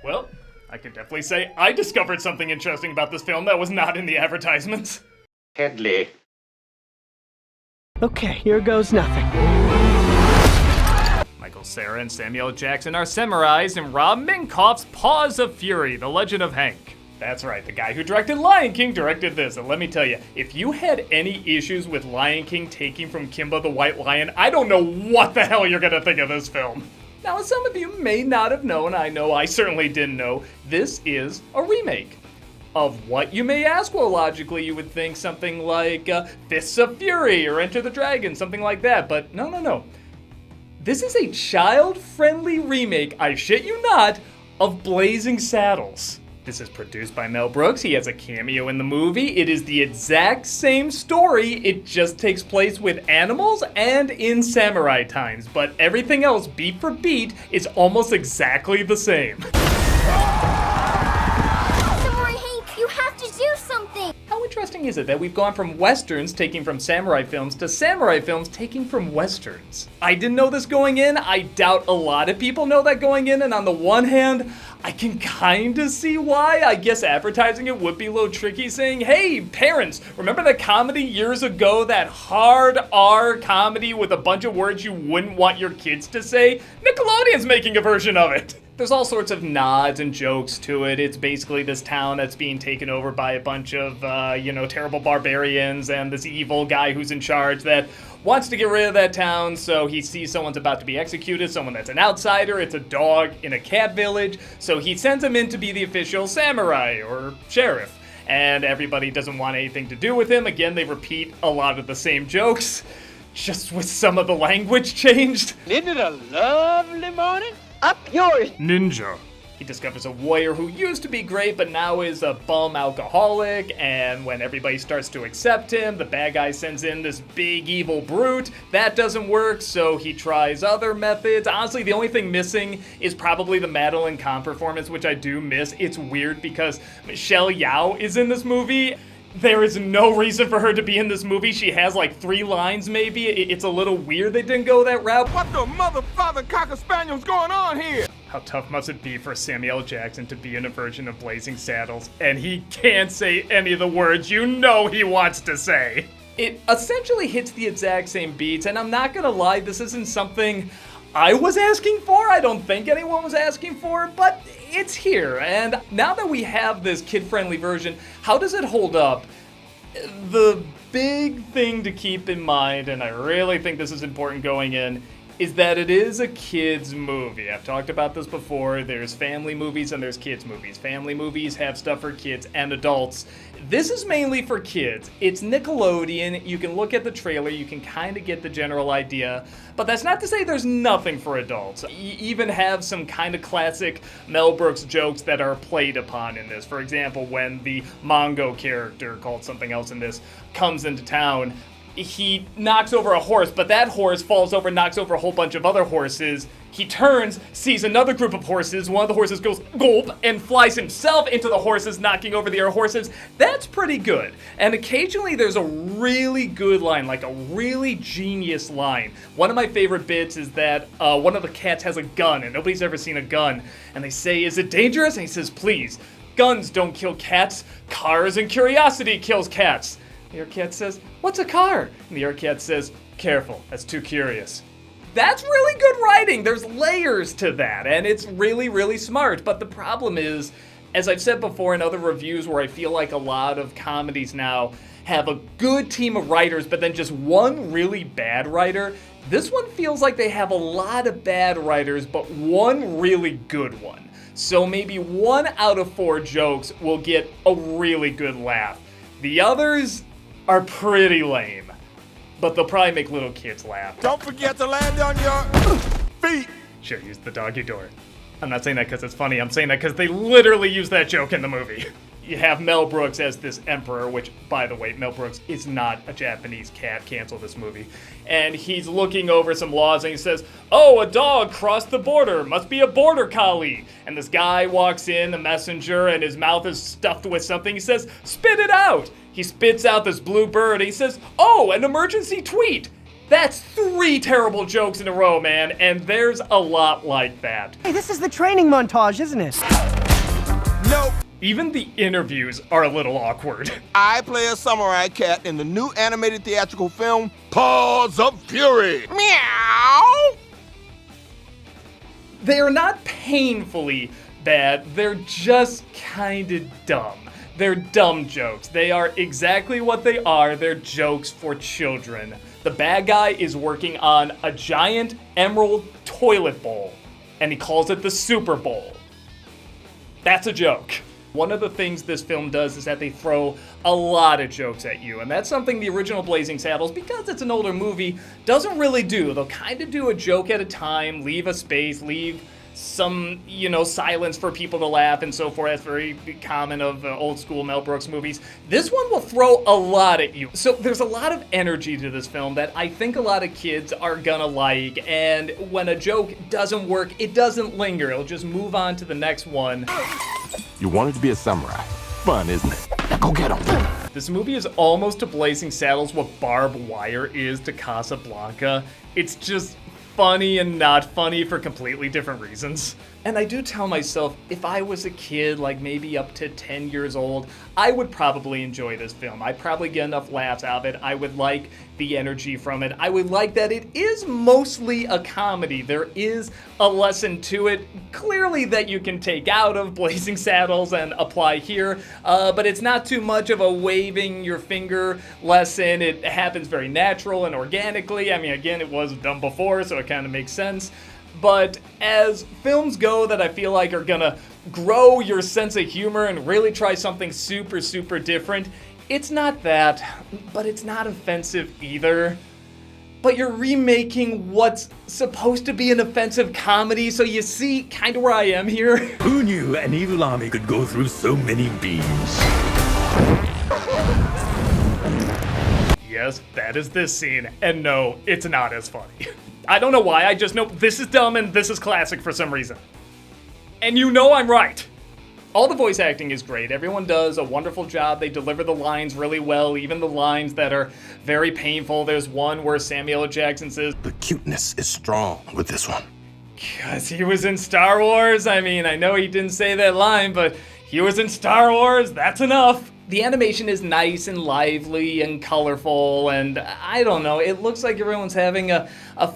Well, I can definitely say I discovered something interesting about this film that was not in the advertisements. Headley. Okay, here goes nothing. Michael Cera and Samuel Jackson are samurais in Rob Minkoff's Paws of Fury, The Legend of Hank. That's right, the guy who directed Lion King directed this, and let me tell you, if you had any issues with Lion King taking from Kimba the White Lion, I don't know what the hell you're gonna think of this film. Now, as some of you may not have known, I know I certainly didn't know, this is a remake. Of what, you may ask? Well, logically, you would think something like Fists of Fury or Enter the Dragon, something like that, but no. This is a child-friendly remake, I shit you not, of Blazing Saddles. This is produced by Mel Brooks. He has a cameo in the movie. It is the exact same story. It just takes place with animals and in samurai times, but everything else, beat for beat, is almost exactly the same. How interesting is it that we've gone from westerns taking from samurai films to samurai films taking from westerns? I didn't know this going in. I doubt a lot of people know that going in, and on the one hand, I can kinda see why. I guess advertising it would be a little tricky, saying, hey, parents, remember that comedy years ago, that hard R comedy with a bunch of words you wouldn't want your kids to say? Nickelodeon's making a version of it. There's all sorts of nods and jokes to it. It's basically this town that's being taken over by a bunch of, terrible barbarians and this evil guy who's in charge that wants to get rid of that town, so he sees someone's about to be executed, someone that's an outsider. It's a dog in a cat village, so he sends him in to be the official samurai or sheriff. And everybody doesn't want anything to do with him. Again, they repeat a lot of the same jokes, just with some of the language changed. Isn't it a lovely morning? Up yours! Ninja. He discovers a warrior who used to be great, but now is a bum alcoholic, and when everybody starts to accept him, the bad guy sends in this big evil brute. That doesn't work, so he tries other methods. Honestly, the only thing missing is probably the Madeline Kahn performance, which I do miss. It's weird because Michelle Yeoh is in this movie. There is no reason for her to be in this movie. She has like 3 lines maybe. It's a little weird they didn't go that route. What the mother father cocker spaniel's going on here? How tough must it be for Samuel Jackson to be in a version of Blazing Saddles and he can't say any of the words you know he wants to say? It essentially hits the exact same beats, and I'm not gonna lie, this isn't something I was asking for. I don't think anyone was asking for it, but it's here. And now that we have this kid-friendly version, how does it hold up? The big thing to keep in mind, and I really think this is important going in, is that it is a kids movie. I've talked about this before. There's family movies and there's kids movies. Family movies have stuff for kids and adults. This is mainly for kids. It's Nickelodeon. You can look at the trailer. You can kind of get the general idea. But that's not to say there's nothing for adults. You even have some kind of classic Mel Brooks jokes that are played upon in this. For example, when the Mongo character, called something else in this, comes into town, he knocks over a horse, but that horse falls over, knocks over a whole bunch of other horses. He turns, sees another group of horses. One of the horses goes gulp and flies himself into the horses, knocking over the other horses. That's pretty good. And occasionally there's a really good line, like a really genius line. One of my favorite bits is that one of the cats has a gun, and nobody's ever seen a gun. And they say, "Is it dangerous?" And he says, "Please, guns don't kill cats. Cars and curiosity kills cats." The other cat says, "What's a car?" And the other cat says, "Careful, that's too curious." That's really good writing. There's layers to that, and it's really, really smart. But the problem is, as I've said before in other reviews where I feel like a lot of comedies now have a good team of writers, but then just one really bad writer, this one feels like they have a lot of bad writers, but one really good one. So maybe 1 out of 4 jokes will get a really good laugh. The others are pretty lame, but they'll probably make little kids laugh. Don't forget to land on your feet. Sure, use the doggy door. I'm not saying that because it's funny, I'm saying that because they literally use that joke in the movie. You have Mel Brooks as this emperor, which, by the way, Mel Brooks is not a Japanese cat. Cancel this movie. And he's looking over some laws and he says, "Oh, a dog crossed the border. Must be a border collie." And this guy walks in, the messenger, and his mouth is stuffed with something. He says, "Spit it out." He spits out this blue bird and he says, "Oh, an emergency tweet." That's 3 terrible jokes in a row, man, and there's a lot like that. Hey, this is the training montage, isn't it? Nope. Even the interviews are a little awkward. I play a samurai cat in the new animated theatrical film, Paws of Fury. Meow! They are not painfully bad, they're just kinda dumb. They're dumb jokes. They are exactly what they are. They're jokes for children. The bad guy is working on a giant emerald toilet bowl, and he calls it the Super Bowl. That's a joke. One of the things this film does is that they throw a lot of jokes at you, and that's something the original Blazing Saddles, because it's an older movie, doesn't really do. They'll kind of do a joke at a time, leave a space, leave some, silence for people to laugh and so forth. That's very common of old school Mel Brooks movies. This one will throw a lot at you. So there's a lot of energy to this film that I think a lot of kids are gonna like, and when a joke doesn't work, it doesn't linger. It'll just move on to the next one. You wanted to be a samurai. Fun, isn't it? Now go get him. This movie is almost to Blazing Saddles what Barbed Wire is to Casablanca. It's just funny and not funny for completely different reasons. And I do tell myself, if I was a kid, like maybe up to 10 years old, I would probably enjoy this film. I'd probably get enough laughs out of it. I would like the energy from it. I would like that it is mostly a comedy. There is a lesson to it, clearly, that you can take out of Blazing Saddles and apply here, but it's not too much of a waving your finger lesson. It happens very natural and organically. I mean, again, it was done before, so it kind of makes sense. But as films go that I feel like are gonna grow your sense of humor and really try something super, super different, it's not that, but it's not offensive either. But you're remaking what's supposed to be an offensive comedy, so you see kind of where I am here. Who knew an evil army could go through so many beams? Yes, that is this scene, and no, it's not as funny. I don't know why, I just know this is dumb and this is classic for some reason. And you know I'm right. All the voice acting is great. Everyone does a wonderful job. They deliver the lines really well, even the lines that are very painful. There's one where Samuel L. Jackson says, The cuteness is strong with this one. "'Cause he was in Star Wars." I mean, I know he didn't say that line, but he was in Star Wars, that's enough. The animation is nice and lively and colorful, and I don't know, it looks like everyone's having a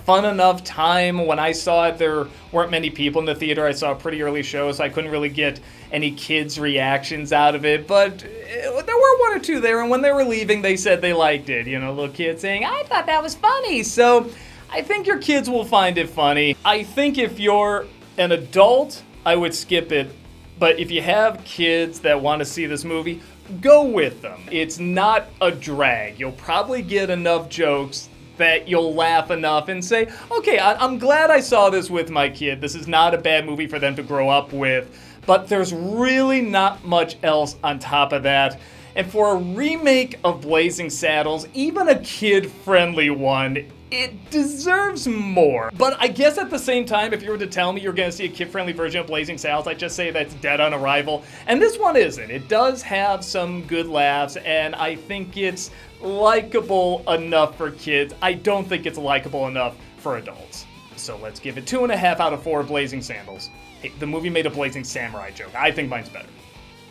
fun enough time. When I saw it, there weren't many people in the theater. I saw a pretty early show, so I couldn't really get any kids' reactions out of it, but there were 1 or 2 there, and when they were leaving, they said they liked it. Little kids saying, "I thought that was funny," so I think your kids will find it funny. I think if you're an adult, I would skip it, but if you have kids that want to see this movie, go with them. It's not a drag. You'll probably get enough jokes that you'll laugh enough and say, okay, I'm glad I saw this with my kid. This is not a bad movie for them to grow up with, but there's really not much else on top of that. And for a remake of Blazing Saddles, even a kid-friendly one, it deserves more. But I guess at the same time, if you were to tell me you're gonna see a kid-friendly version of Blazing Saddles, I'd just say that's dead on arrival. And this one isn't. It does have some good laughs, and I think it's likable enough for kids. I don't think it's likable enough for adults. So let's give it 2.5 out of 4 Blazing Sandals. Hey, the movie made a Blazing Samurai joke. I think mine's better.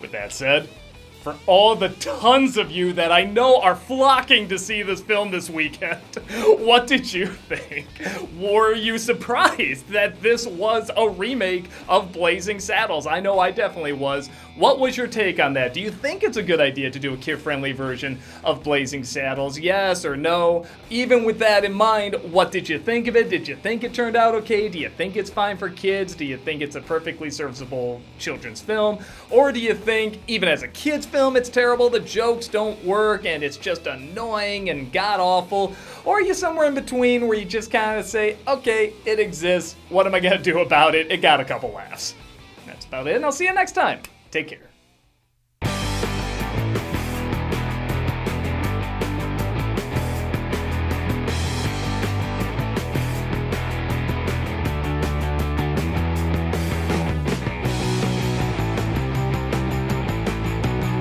With that said, for all the tons of you that I know are flocking to see this film this weekend, what did you think? Were you surprised that this was a remake of Blazing Saddles? I know I definitely was. What was your take on that? Do you think it's a good idea to do a kid-friendly version of Blazing Saddles? Yes or no? Even with that in mind, what did you think of it? Did you think it turned out okay? Do you think it's fine for kids? Do you think it's a perfectly serviceable children's film? Or do you think, even as a kid's film, it's terrible, the jokes don't work, and it's just annoying and god-awful? Or are you somewhere in between where you just kind of say, okay, it exists, what am I gonna do about it? It got a couple laughs. That's about it, and I'll see you next time. Take care.